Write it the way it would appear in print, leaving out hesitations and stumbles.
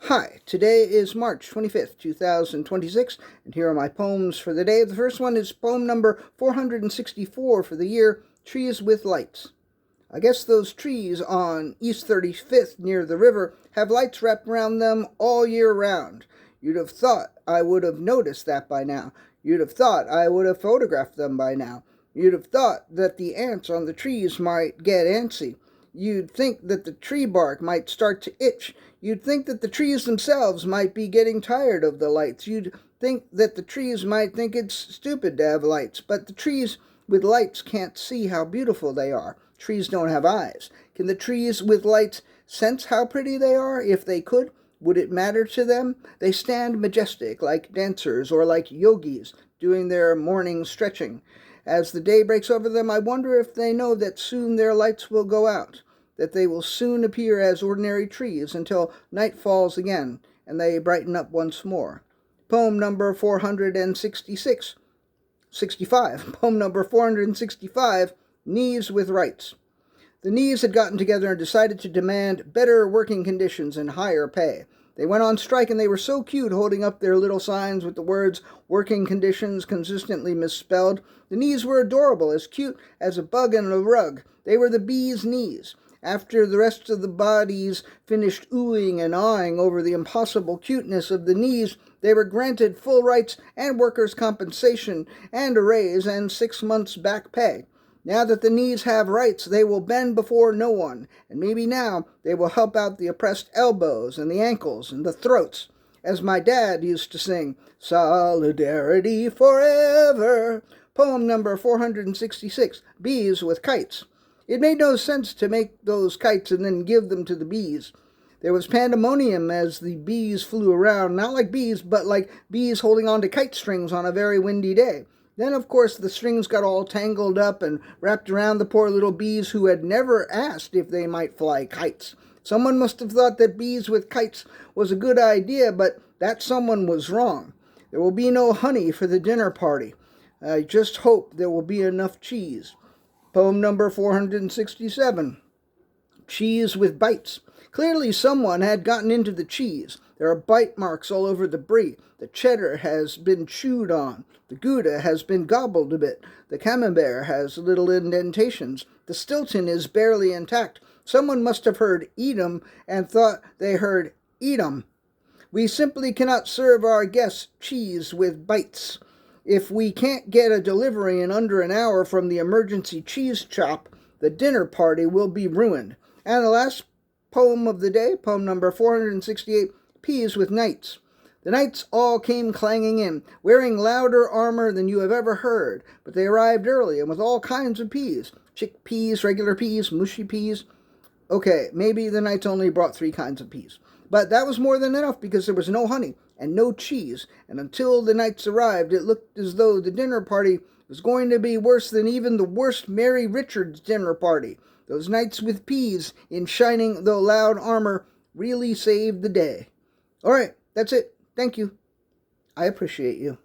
Hi, today is March 25th, 2026, and here are my poems for the day. The first one is poem number 464 for the year, Trees with Lights. I guess those trees on East 35th near the river have lights wrapped around them all year round. You'd have thought I would have noticed that by now. You'd have thought I would have photographed them by now. You'd have thought that the ants on the trees might get antsy. You'd think that the tree bark might start to itch. You'd think that the trees themselves might be getting tired of the lights. You'd think that the trees might think it's stupid to have lights. But the trees with lights can't see how beautiful they are. Trees don't have eyes. Can the trees with lights sense how pretty they are? If they could, would it matter to them? They stand majestic, like dancers or like yogis doing their morning stretching. As the day breaks over them, I wonder if they know that soon their lights will go out, that they will soon appear as ordinary trees until night falls again and they brighten up once more. Poem number 465. Poem number 465, Knees with Rights. The Knees had gotten together and decided to demand better working conditions and higher pay. They went on strike and they were so cute, holding up their little signs with the words working conditions consistently misspelled. The Knees were adorable, as cute as a bug in a rug. They were the bees' knees. After the rest of the bodies finished oohing and awing over the impossible cuteness of the Knees, they were granted full rights and workers' compensation and a raise and 6 months back pay. Now that the Knees have rights, they will bend before no one, and maybe now they will help out the oppressed elbows and the ankles and the throats. As my dad used to sing, Solidarity Forever. Poem number 466, Bees with Kites. It made no sense to make those kites and then give them to the bees. There was pandemonium as the bees flew around, not like bees, but like bees holding on to kite strings on a very windy day. Then, of course, the strings got all tangled up and wrapped around the poor little bees who had never asked if they might fly kites. Someone must have thought that bees with kites was a good idea, but that someone was wrong. There will be no honey for the dinner party. I just hope there will be enough cheese. Poem number 467, Cheese with Bites. Clearly someone had gotten into the cheese. There are bite marks all over the brie. The cheddar has been chewed on. The Gouda has been gobbled a bit. The camembert has little indentations. The Stilton is barely intact. Someone must have heard eat 'em and thought they heard eat 'em. We simply cannot serve our guests cheese with bites. If we can't get a delivery in under an hour from the emergency cheese shop, the dinner party will be ruined. And the last poem of the day, poem number 468, Peas with Knights. The knights all came clanging in, wearing louder armor than you have ever heard, but they arrived early and with all kinds of peas. Chickpeas, regular peas, mushy peas. Okay, maybe the knights only brought 3 kinds of peas. But that was more than enough because there was no honey and no cheese, and until the knights arrived, it looked as though the dinner party was going to be worse than even the worst Mary Richards dinner party. Those knights with peas in shining though loud armor really saved the day. All right, that's it. Thank you. I appreciate you.